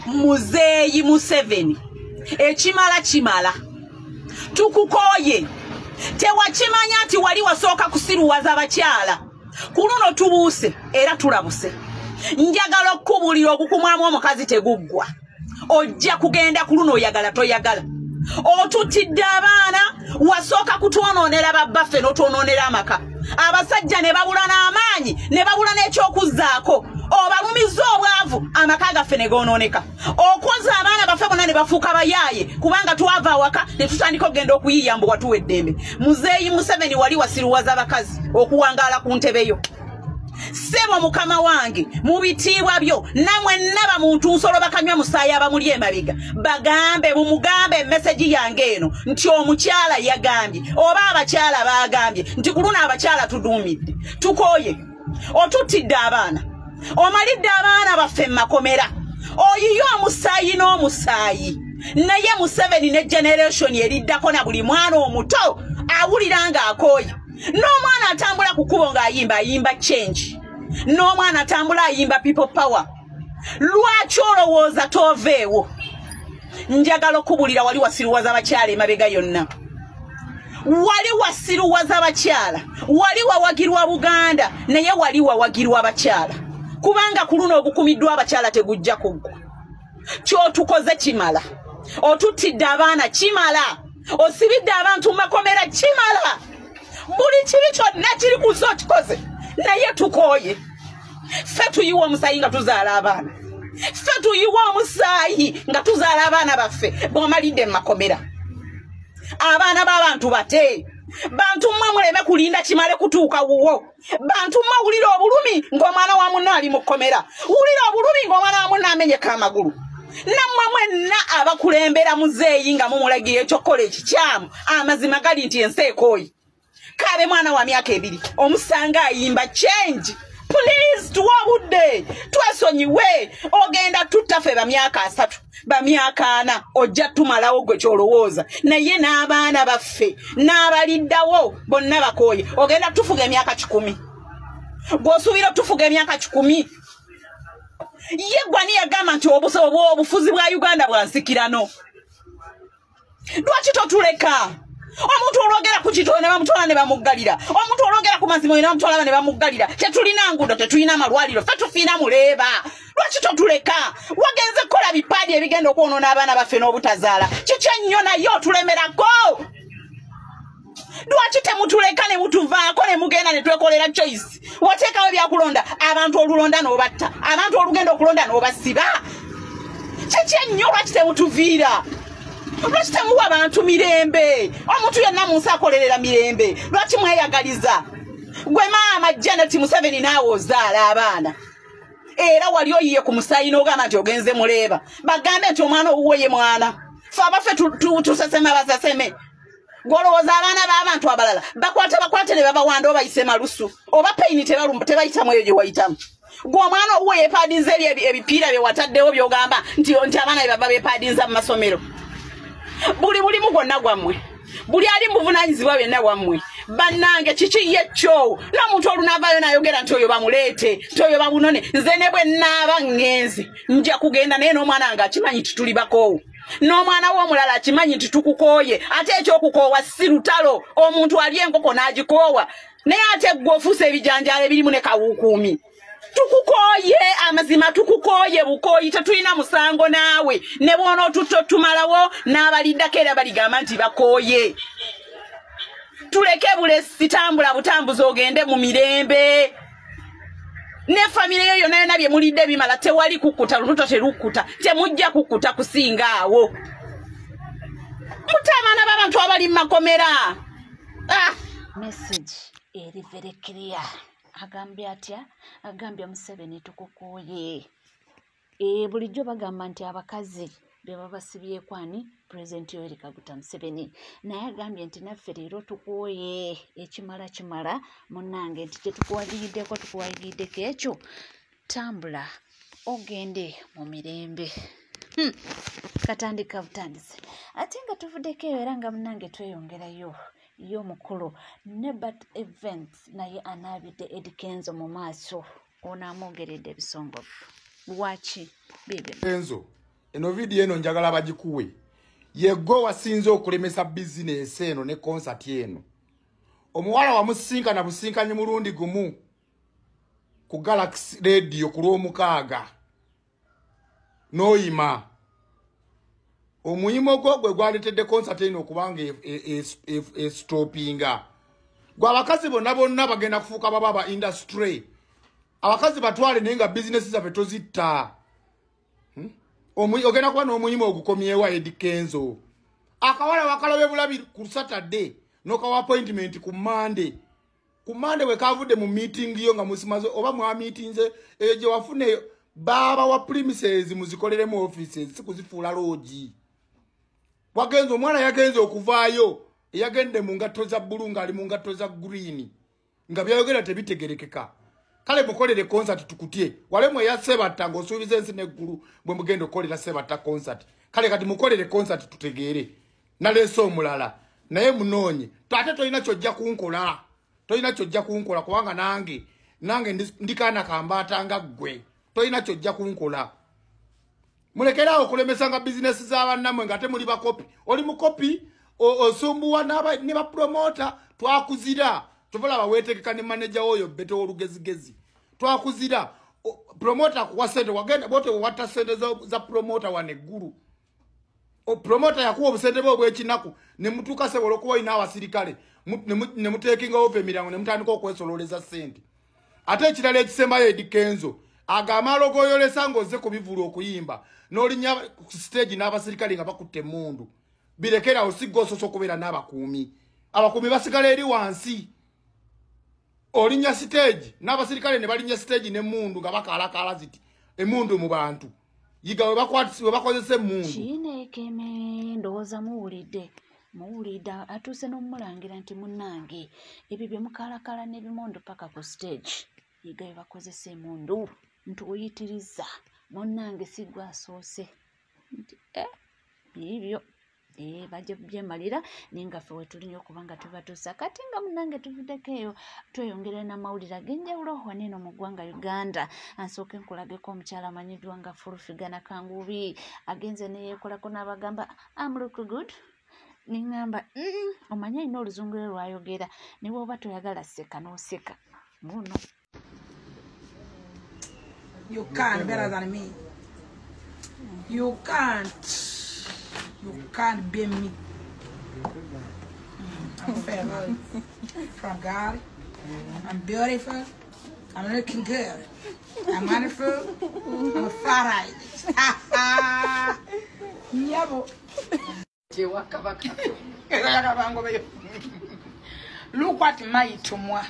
Muzeeyi Museveni ekimala kimala tukukoye tewakimanya nti wali wasooka kusiruwaza abakyala kunono tubuuse era tulabuse njagala okukubulira okukumwamu omukazi teguggwa ojja kugenda ku luno oyagala toyagala otutidde abaana wasooka kutwonoonera babbaffe n'otwonoonera amaka abasajja ne babula n'amaanyi ne babula n'ekyokuzzaako obalumiza obwavu amaka gaffe ne goonooneka okoza abaana baffe bonna ne bafuuka bayaaye kubanga twava awaka ne tutandika okugenda okuyiiya mbu watuwa eddembe. Muzeeyi Museveni wali wasiruwaza abakazi okuwangaala ku ntebeyo. Sebo mukama wange mu bitiibwa byo namwe nnaba muntu nsolo bakanywa musaayi abamuli emabega bagambe mumugambe meseji yange eno nti omukyala yagambye oba abakyala bagambye nti kuluna abakyala tuduumidde tukoye otutidde abaana omalidde abaana baffe makomera oyiyo omusaayi n'omusaayi naye Museveni ne generation eriddako na buli mwana omuto awulira nga akoye n'omwana atambula ku kkubo ng'ayimba change n'omwana atambula ayimba people power. Lwaki olowooza toveewo? Njagala okubulira wali wasiruwaza abakyala emabega yonna, wali wasiruwaza abakyala, wali wawagirwa Buganda naye wali wawagirwa abakyala kubanga ku luno obukumiddwa abakyala tegujja kuggwa. Kyotukoze kimala, otutidde abaana kimala, osibidde abantu makomera kimala, buli kibi kyonna kiri kuzo kikoze naye tukoye. Ffe tuyiwa omusaayi nga tuzaala abaana, ffe tuyiwa omusaayi nga tuzaala abaana baffe bw'omalidde makomera. Abaana b'abantu bate bantu mmwe muleme kulinda kimale kutuuka wuwo. Bantu mmwe wulira obulumi ng'omwana wa munno ali mu kkomera, wulira obulumi ng'omwana wa munno amenyeka amagulu. Nammwe mwenna abakulembera Muzeeyi nga mumulagira ekyokukola ekikyamu, amazima gali nti ensi ekooyi. Kabe mwana wa myaka 2 omusanga ayimba change. Please tuwa budde twasonyiwe ogenda tutafe ba myaka 3 ba myaka 4 ojja tumalawo gwe kyolowooza naye n'abaana baffe n'abaliddawo bonna bakoye ogenda tufuga emyaka 10 gw'osuubira tufuga emyaka 10 ye gwani yagamba nti obufuzi bwa Uganda bwansikirano. Lwaki totuleka? Omuntu olwogera ku kitone ne bamutwala ne bamuggalira, omuntu olwogera ku mazima ne bamutwala ne bamuggalira. Tetulina ngudo, tetulina malwaliro, ffe tufiina muleeba. Lwaki totuleka? Wagenze kola bipaadi ebigenda okwonoona abaana baffe n'obutazaala. Kiki ennyo naye otulemerako? Lwaki temutuleka ne mutuvaako ne mugenda ne twekolera choice? Wateekawo byakulonda abantu olulonda n'obatta, abantu olugenda okulonda n'obasiba. Kiki ennyo lwaki temutuviira? Lwaki temuwa abantu mirembe? Omuntu yenna mu nsi akolerera mirembe. Lwaki mweyagaliza? Gwe maama Janet Museveni naawe ozaala abaana era wali oyiye ku musaayi n'ogamba nti ogenze muleeba. Bagambe nti omwana owuwe ye mwana, ffe abaffe tuseseme baseseme. Gwolowooza abaana b'abantu abalala bakwate ne babawanda obayise malusu oba peyini tebayitamu eyo gye wayitamu. Gwe omwana owuwe yepaadinza ebipiira bye wataddewo by'ogamba nti abaana be baba beepaadinza mu masomero. Buli mulimu gwonna gwammwe, buli ali muvunanyizibwa byonna bwammwe. Bannange kiki ye kyo? N'omuntu olunaavaayo n'ayogera nti oyo bamuleete, nti oyo babunone. Nze ne bwe nnaaba ngenze nja kugenda naye n'omwana wange akimanyi nti tuli bakoowu, n'omwana w'omulala akimanyi nti tukukooye. Ate ekyokukoowa si lutalo, omuntu ali enkoko n'agikoowa naye ate ggwe ofuuse ebijanjaalo ebirimu ne kawuukuumi. Tukukoye amazima, tukukoye bukoyi, tetulina musango naawe. Ne bw'ona otutto tumalawo n'abaliddako era baligamba nti bakoye. Tuleke bulesi tambula butambuzi ogende mu mirembe. Ne famire yo yonna yonna bye mulidde bimala tewali kukkuta, lututo terukkuta, temujja kukkuta kusinga awo. Mutabaana b'abantu abali mu makomera. Message eri very clear. Agambye atya? Agambye Museveni tukukoye. Bulijjo bagamba nti abakazi be babasibyeeko ani President Yoweri Kaguta Museveni. Naye agambye nti naffe leero tukoye ekimala munnange nti tetukuwagiddeko tukuwagiddeko ekyo tambula ogende mu mirembe. Katandika butandise ate nga tuvuddeko eyo era nga munnange tweyongerayo y'omukulu Nebat Events naye anaabidde Eddie Kenzo mu maaso ono amwogeredde ebisongovu. Lwaki bibyo Kenzo eno video eno njagala bagikuwe yego wasinze okulemesa business eno ne concert eno omuwala wamusinka na businkanye mulundi gumu ku Galaxy Radio ku lwomukaaga noyima omuyimo gwe gwaletedde concert eno okubanga stoppinga gwa abakazi bonna bagenda kufuuka baba industry abakazi batwale nenga business zabe tozitta ogenda kuba n'omuyimo ogukomyewa Eddie Kenzo akawala wakalobe bulabi ku Saturday nokawa appointment ku Monday we kavudde mu meeting yo nga musimazo oba mwa meetings eje wafune baba wa premises muzikolere mu offices sikuzifuula lodge wagenzo omwana yagenzo okuvaayo yagende mu ngatto za bulunga ali mu ngatto za green nga byayogera tebitegerekeka kale mukolere concert tukutye wale mwe ya Sebata ngosubize ensi neggulu bwe mugendo kolera Sebata concert kale kati mukolere concert tutegeere naleso omulala naye munonye tate toyina kyojja kunkola kubanga nange ndikana kambata nga gwe toyina kyojja kunkola mulekerawo okulemesanga business z'abannamwe nga temuli bakopi oli mukopi osumbuwa ne ba promoter twakuzira tovola bawetekeka ne manager oyo beto olugezigezi twakuzira promoter kuwa sente wagenda bote wata sente za promoter waneggulu promoter yakuwa obusente bwo bw'ekinaku ne mutuuka sebola okuba ina abasirikale ne mutekinga over emirango ne mutandika okwesololeza sente ate ekirala ekisembayo Eddie Kenzo agamba alogoyolesa ng'ozze kubivula okuyimba n'olinya ku stage n'abasirikale nga bakutte emmundu birekera osigga ososo okubeera n'abakuumi abakuumi basigala eri wansi olinya stage n'abasirikale ne balinya stage n'emmundu nga bakaalakaala ziti emmundu mu bantu yiga we bakozesa emmundu kineekeme ndowooza muwulidde atuuse n'omulangira nti munnange ebyo bye mukaalakala n'ebimondo paka ku stage yiga we bakozesa emmundu nti oyitiriza munnange sigwa asoose nti bibyo bajja byemalira ninga ffe wetulinye okuba nga tubatuusa kati nga munnange tuvuddeko eyo tweyongera n'amawulire ag'enjawulo waneeno mu ggwanga Uganda ansooke nkulageko omukyala amanyiddwa nga Fulfigana Kangubi agenze neyeekolako n'abagamba I'm look good niŋŋamba omanye alina oluzungu lwe lwayogera ne bw'oba toyagala sseka n'oseka muno. You can't better than me. You can't beat me. I'm fair from God. I'm beautiful. I'm looking good. I'm wonderful. I'm far-eyed. Nyabo. Look what my to moi.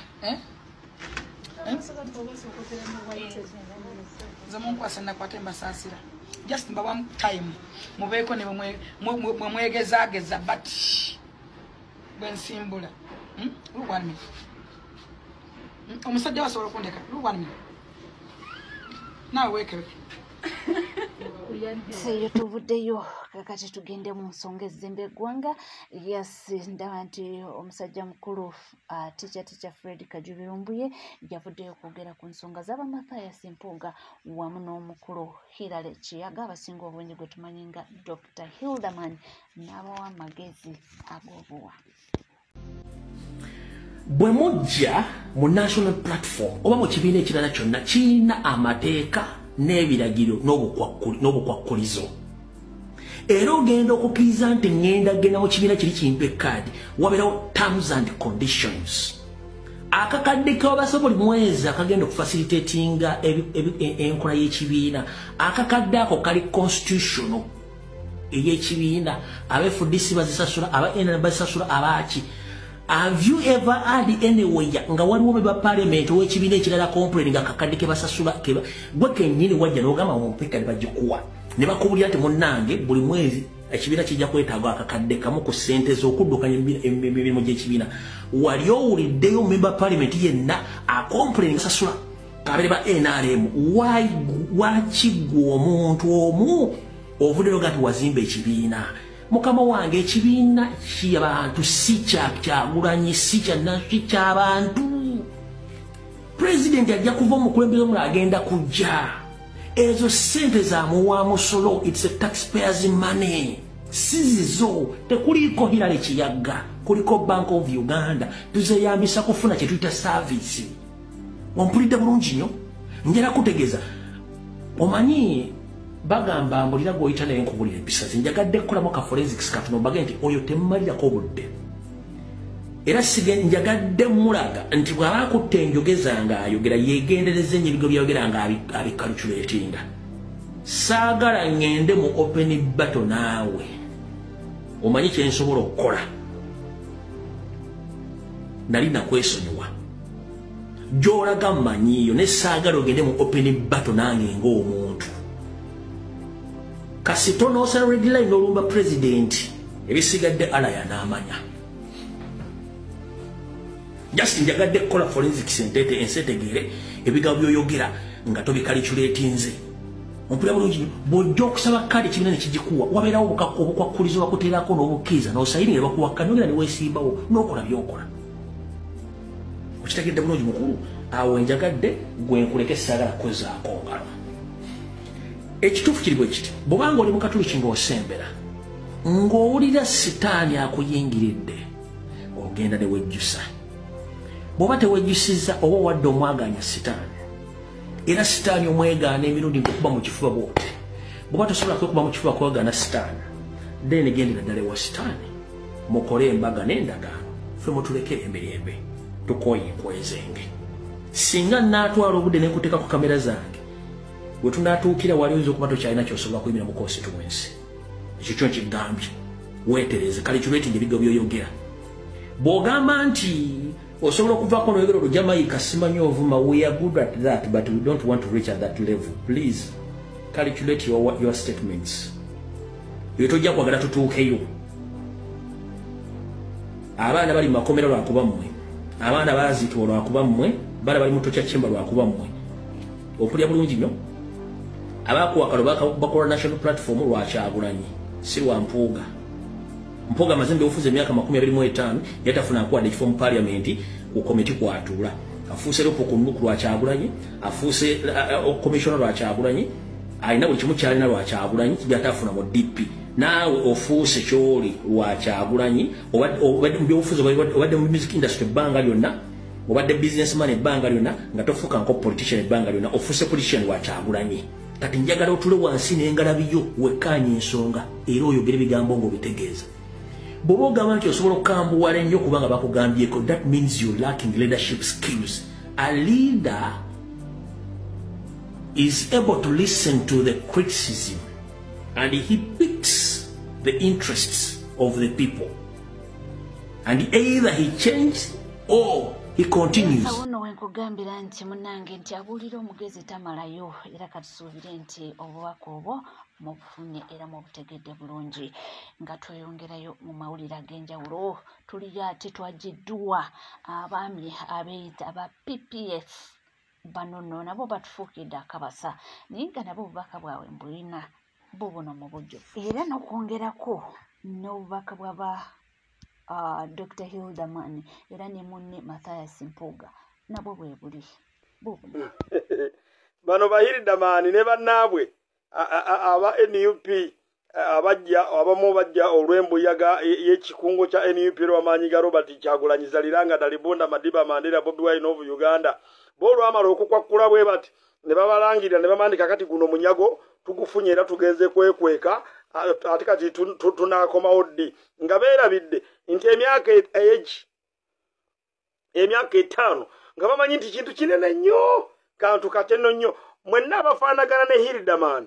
Just one time, Mubeko never mwegezageza, but when symbol. Look at me. Omusajja wasobola okundeka. Look at me. Now wake up. Seyo tuvuddeyo kakati tugende mu nsonga ezembe eggwanga. Yes, ndaba nti omusajja mukulu teacher Fred Kajubirimbuye yavuddeyo okwogera ku nsonga z'aba Mathias Mpuuga wamu n'omukulu Hilary Kiyaga abasinga obwenyi gwe tumanyi nga Dr. Hilderman n'abawa amagezi ag'obuwa. Bwe mujja mu national platform oba mu kibiina ekirala kyonna kirina amateeka n'ebiragiro n'obukwakulizo era ogenda okukkiriza nti ngenda genda mu kibiina kiri kimpa ekkaadi wabeerawo terms and conditions. Akakadde kabasa buli mwezi akagenda okufacilitatinga enkola y'ekibiina akakadde ako kali constitutional ey'ekibiina abefudisi bazisasula aba NRM bazisasula abaaki. Have you ever had anywhere nga waliwo ba parliament w'ekibiina ekirala complain nga kakadde ke basasula gwe kennyini wajja n'ogamba mumpeka ne bagikuwa ne bakubulira nti munnange buli mwezi ekibiina kijja kwetaaga akakadde kamu ku ssente z'okuddukanya emirimu gy'ekibiina. Wali owuliddeyo member parliament yenna acomplain gasasula kabere ba NRM waki gwe omuntu omu ovuddeyo gati wazimba ekibiina? Mukama wange ekibiina ky'abantu si Kyagulanyi si ky'abantu. President ajja kuva omukulembeze omulala agenda kujja ezo sente za muwa musolo, it's a taxpayers money. Sizizo tekuliko Hilary Kiyaga, kuliko Bank of Uganda, tuzeyambisa kufuna kye tuyita service. Wampulidde bulungi nnyo? Njala kutegeeza. Omanyi bagamba mbulira goyita naye nkubulira empisa ze. Njagadde kukolamu ka forensics katono mbage nti oyo temmalirako obudde. Era njagadde mulaga nti bw'aba akutte enjogeza ng'ayogera yeegendereze nnyo ebigo by'ayogera ng'abicalculatinga. Saagala ngende mu open battle naawe. Omanyi kye nsobola okukola. Nali nakwesonyiwa. Gy'olaga mmanyiiyo ne saagala ogende mu open battle nange ng'omuntu. Kasito n'osala red line n'olumba president ebisigadde alaya n'amanya. Just njagadde kukola forensics ensetegere ebigambo by'oyogera nga tobicalculatinze. Ompulira bulungi bw'ojja okusaba kkaadi ekibiina ne kigikuwa wabeerawo obukwakulizo bakuteerako n'obukkiriza n'osayirira ne bakuwakka n'ogera ne weesimbawo n'okola by'okola. Okitegedde bulungi mukulu, awo njagadde gwe nkuleke saagala kwezaako ngalo. Ekituufu kiri bwe kiti, bw'obanga oli mu katuliki ng'osembera ng'owulira sitaani akuyingiridde ogenda ne wejjusa. Bw'oba tewejjusizza oba wadde omwaganya sitaani, era sitaani omwegaana emirundi okuba mu kifuba bw'ote. Bw'oba tosobola kwekuba mu kifuba kwegana sitaani, then gendera ddala ewa sitaani mukole embaga n'endagaano, ffe mutulekere emirembe tukooye enkwezenge. Singa naatwala obudde ne nkuteeka ku kamera zange, bwe tunaatuukira wali oyinza okuba tokyalina ky'osobola kuyimira mu constituency. Ekyo kyo nkigambye, weetereze calculating ebigo by'oyogera. Bw'ogamba nti osobola okuvaako n'oyogera olwo Jamaica simanyi ovuma, we are good at that but we don't want to reach at that level. Please calculate your statements. Yo tojja kwagala tutuukeyo. Abaana bali mu makomera lwakuba mmwe, abaana baazitwa lwakuba mmwe, bala bali mu Tocha Chamber lwakuba mmwe. Okulya bulungi nnyo. Abakuwakalo bakola national platform lwa Kyagulanyi, si lwa Mpuuga. Mpuuga Mazembe ofuze emyaka 25 yatafuna akwada ekifo mu parliament ku komiti kwatuula. Afuuse lopo ku nnuku lwa Kyagulanyi, afuuse commissioner lwa Kyagulanyi, alina buli kimu kyalina lwa Kyagulanyi kyatafuna mu DP. Naawe ofuuse kyoli lwa Kyagulanyi, obadde mu byobufuzi, obadde mu music industry ebbanga lyonna, obadde businessman ebbanga lyonna, nga tofuuka nko politician ebbanga lyonna, ofuuse politician lwa Kyagulanyi. Kati njagala otule wansi n'engalabiyo wekkaanya ensonga era oyogere ebigambo ng'obitegeeza. Bw'oba ogamba nti osobola okukambuwala ennyo kubanga bakugambyeko, that means you're lacking leadership skills. A leader is able to listen to the criticism and he picks the interests of the people. And either he changes or he continues. Awono wenkugambira nti munange nti abuulira omugezi tamalayo, era katusuubire nti obubaka obwo mubufunye era mubutegedde bulungi. Nga tweyongerayo mu mawulire ag'enjawulo, tuli ate twagiddwa abaami abeeyita aba PPF bano nno nabo batufuukidde akabasa, naye nga nabo obubaka bwabwe mbulina bubuno mu bujjuvu, era n'okwongerako n'obubaka bw'aba Dr. Hildaman era ne munne Mathias Mpuuga nabo bwe buli bubuno. Bano ba Hildaman ne bannaabwe aba NUP abamu bajja olw'embuyaga y'ekikungo kya NUP lw'amaanyi ga Robert Kyagulanyi Zaliranga Dalibunda Madiba Mandela Bobi Wine of Uganda bw'olwamala okukwakkula bwe bati ne babalangirira ne bamandika kati guno munyago tugufunye era tugenze kwekweka ate kati tunakomawo ddi nga beerabidde nti emyaka 5 nga bamanyi nti kintu kinene nnyo kantu kateno nnyo. Mwenna abafaanagana ne Hildaman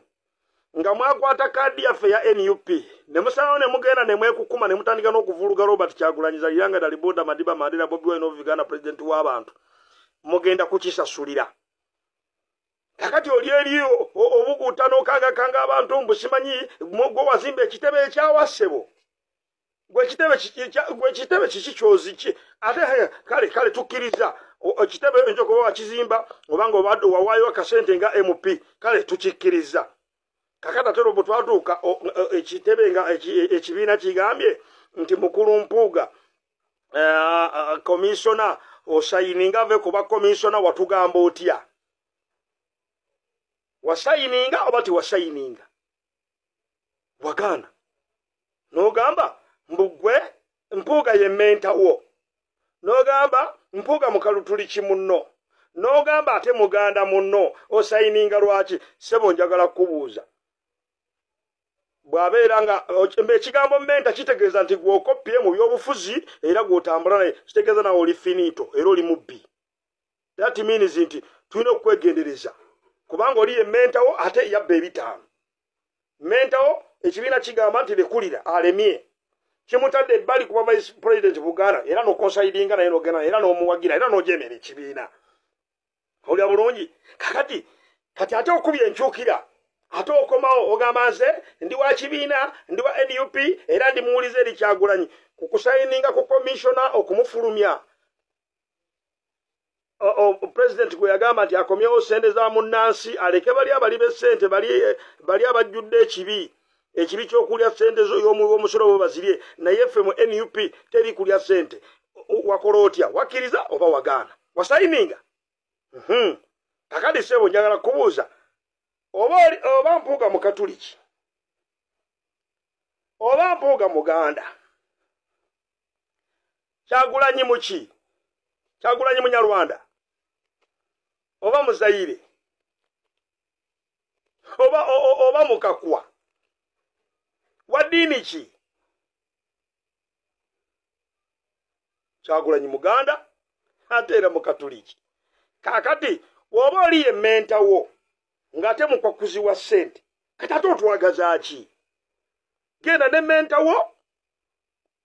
nga mwakwata kaadi yaffe ya NUP ne musalawo ne mugenda ne mwekukuma ne mutandika n'okuvuluga Robert Kyagulanyi Zaliranga Dalibunda Madiba Mandela Bobi Wine of Uganda president w'abantu, mugenda kukisasulira. Kakati oli eriyo obuguuta n'okangakanga abantu mbusimanyi gwe wazimba ekitebe ekyawassebo, gwe kitebe kiki kyoziki ate kale tukkiriza ekitebe enjoko oba wakizimba obanga obadde wawaayo akasente nga MP kale tukikkiriza. Kakati ate bwe twatuuka ekitebe nga ekibiina kigambye nti mukulu Mpuuga komisona osayininga ave kuba komisona watugamba otya. wasayininga oba tewasayininga wagaana n'ogamba mbugwe Mpuuga ye menta wo n'ogamba Mpuuga mukalutuli kimunno n'ogamba ate muganda munno osayininga lwaki sebo njagala kubuuza bw'abeera nga ekigambo menta kitegeeza nti gw'okoppye mu by'obufuzi era gw'otambula naye kitegeeza nawe oli finito era oli mubbi that means nti tulina okwegendereza kubanga oli ye mentawo ate yabba ebitaano mentawo ekibiina kigamba nti lekulira alemye kimutadde ebbali kuba vice president Buganda era n'okonsayidinga naye n'ogenda era n'omuwagira era n'ojemera ekibiina olya bulungi kati ate okubya enkyukira ate okomawo ogamba nze ndi wa kibiina ndi wa NUP era ndi muwulize eri Kyagulanyi kukusayininga ku commissioner okumufulumya president gwe yagamba nti akomyewo sente za munnansi aleke bali abali b'essente bali abajjudde ekibi ky'okulya sente y'omusolo bo bazirye naye ffe mu NUP teri kulya sente wakola otya wakkiriza oba wagaana wasayininga kakati sebo njagala kubuuza oba Mpuuga mukatuliki oba Mpuuga muganda Kyagulanyi muki Kyagulanyi munyarwanda oba muzayire oba mukakwa waddiini ki Kyagulanyi muganda ate era mukatuliki kakati woba oli ye mentawo ng'ate mukwakuzi wa ssente kati ate otwagaza ki genda ne mentawo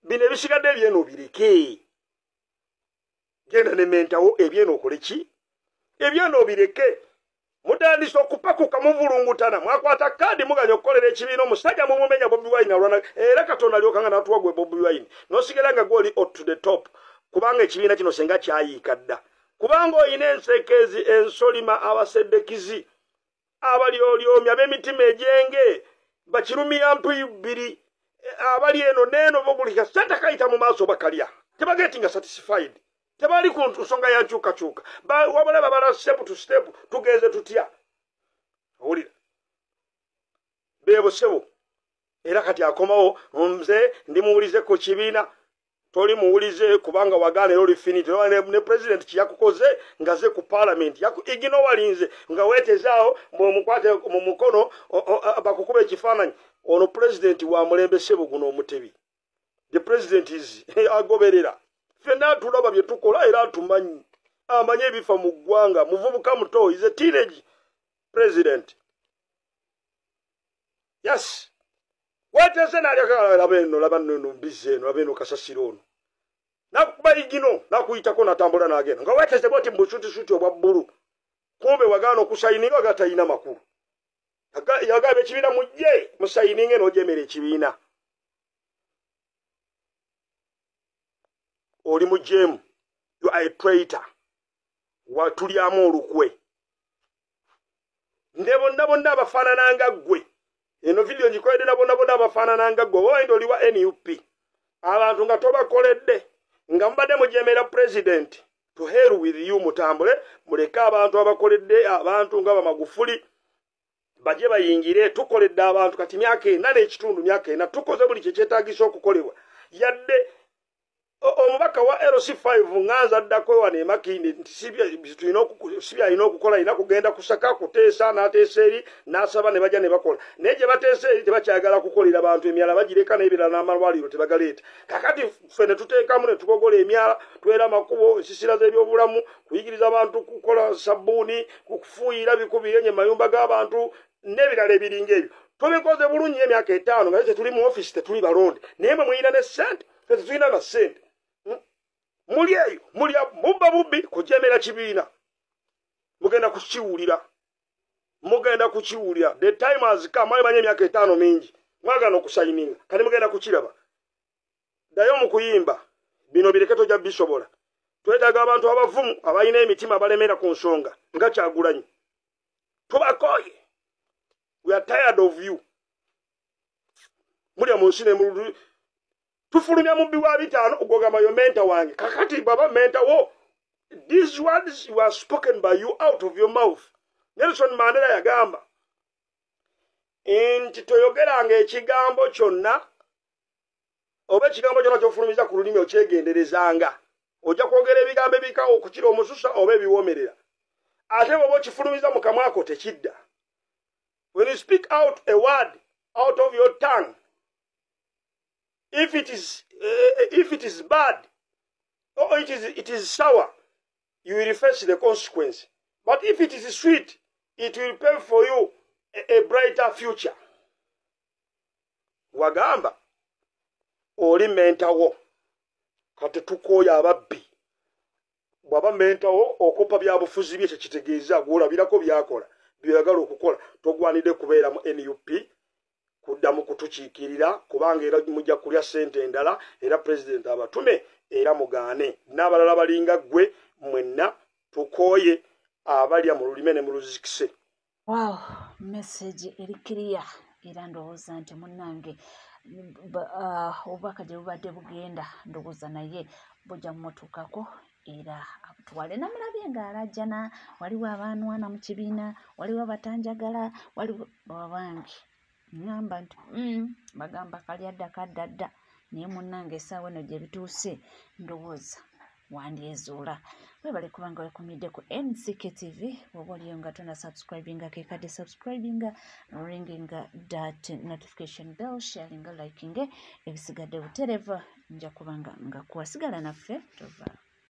bino ebisigadde ebyeno bireke genda ne mentawo ebyeno okole ki ebyeno bireke mutandisa okupakuka muvulungutana mwakwata kaadi muganya okukolera ekibiina omusajja mumumenya Bobi Wine alwana era Katonda alyokanga n'atuwa gwe Bobi Wine n'osigala nga gwoli to the top kubanga ekibiina kino senga kyayiika dda kubanga oyina ensekeezi ensolima abaseddekizi abalyolyomya ab'emitima egyenge bakirumya mpuyu bbiri abali eno neeno bo buli kasente kayita mu maaso bakalya tebagetinga satisfied tebali ku nsonga ya nkyukakyuka wabalaba bala step to step tugenze tutya owulira beebo sebo era kati akomawo nze ndimuwulize ku kibiina toli muwulize kubanga wagaana era oli finito ne president kiyakukoze nga ze ku parliament igino walinze nga weetezaawo bw'omukwate mu mukono bakukuba ekifaananyi ono president wa mulembe sebo guno omutebi the president is agoberera ffenna tulaba bye tukola era atumanyi amanyi ebifa mu ggwanga muvubuka muto is a teenage president yes wateze nalya laba nno mbize eno laba eno kasasiro ono nakuba igino nakuyitako natambula n'agenda nga wateze bwoti mbusuti obwa bbulu kumbe wagaana okusayininga agatayina makulu yagaba ekibiina mujje musayininga n'ojemera ekibiina oli mujjemu you are a traitor watulyamu olukwe nde bonna abafaanananga ggwe eno video ngikoledde na bonna abafaanananga ggwe woyenda oli wa NUP abantu nga tobakoledde nga mubadde mujemera president to hell with you mutambule muleke abantu abakoledde abantu nga Bamagufuli baje bayingire tukoledde abantu kati myaka 4 n'ekitundu myaka 4 tukoze buli kyetaagisa okukolebwa yadde omubaka wa LC5 nganza addako wane Makindi nti sibya ino okukola ina kugenda kusaka kuteesa n'ateesa eri n'asaba ne bajja ne bakola naye gye bateesa eri tebakyagala kukolera abantu emyala bagireka n'ebirala n'amalwaliro tebagaleeta kakati ffe ne tuteekamu ne tugogola emyala twera amakubo ensisira z'ebyobulamu kuyigiriza abantu kukola sabbuuni kufuuyira bikubirenye mayumba g'abantu n'ebirala ebiringa ebyo tubikoze bulungi emyaka 5 nga tuli mu office tetuli balonde naye mwe muyina ne ssente tetulina na ssente muli eyo mubba bubbi kujemera kibiina mugenda kukiwulira the time has come manye emyaka 5 mingi mwagana okusayininga kati mugenda kukiraba dayo mu kuyimba bino bireketo gya bisobola twetaaga abantu abavumu abalina emitima abalemera ku nsonga nga Kyagulanyi tubakoye we are tired of you mulya munsine mu tufulumya mubbi wa 5 ogogamba yo menta wange kakati baba menta wo these words were spoken by you out of your mouth Nelson Mandela yagamba nti toyogeranga ekigambo kyonna oba ekigambo kyonna kyofulumiza ku lulimi okyegenderezanga. Ojja kwogera ebigambo ebikawo okukira omususa oba ebiwoomerera, ate bw'oba okifulumiza mu kamwa ko tekidda. When you speak out a word out of your tongue, if it is bad or it is sour, you will face the consequence. But if it is sweet, it will pay for you a brighter future. Wagamba oli mentawo kati tukooya ababbi. Bwaba mentawo okopa byabufuzi bye kitegeeza gwolabirako byakola byagala okukola togwanidde kubeera mu NUP kuddamu kutukiikirira kubanga era mujja kulya ssente endala era president abatume era mugaane n'abalala balinga gwe mwenna tukooye abalya mu lulime ne mu luzikise. Wow, message eri clear era ndowooza nti munnange obubaka gye bubadde bugenda ndowooza naye bujja mumutuukako era abutwale. Namulabye ng'alajjana, waliwo abaanwana mu kibiina, waliwo abatanjagala, waliwo abangi. Ngamba nti bagamba kalyadda kaddadda, naye munnange essaawa eno gye bituuse ndowooza wandyezuula. Webale kubanga wekumidde ku NCK TV. Bw'oba oliyo nga tona subscribinga kekadde subscribinga, ringinga that notification bell, sharinga, likinge, ebisigadde butereeva nja kubanga nga kuwasigala naffe tova.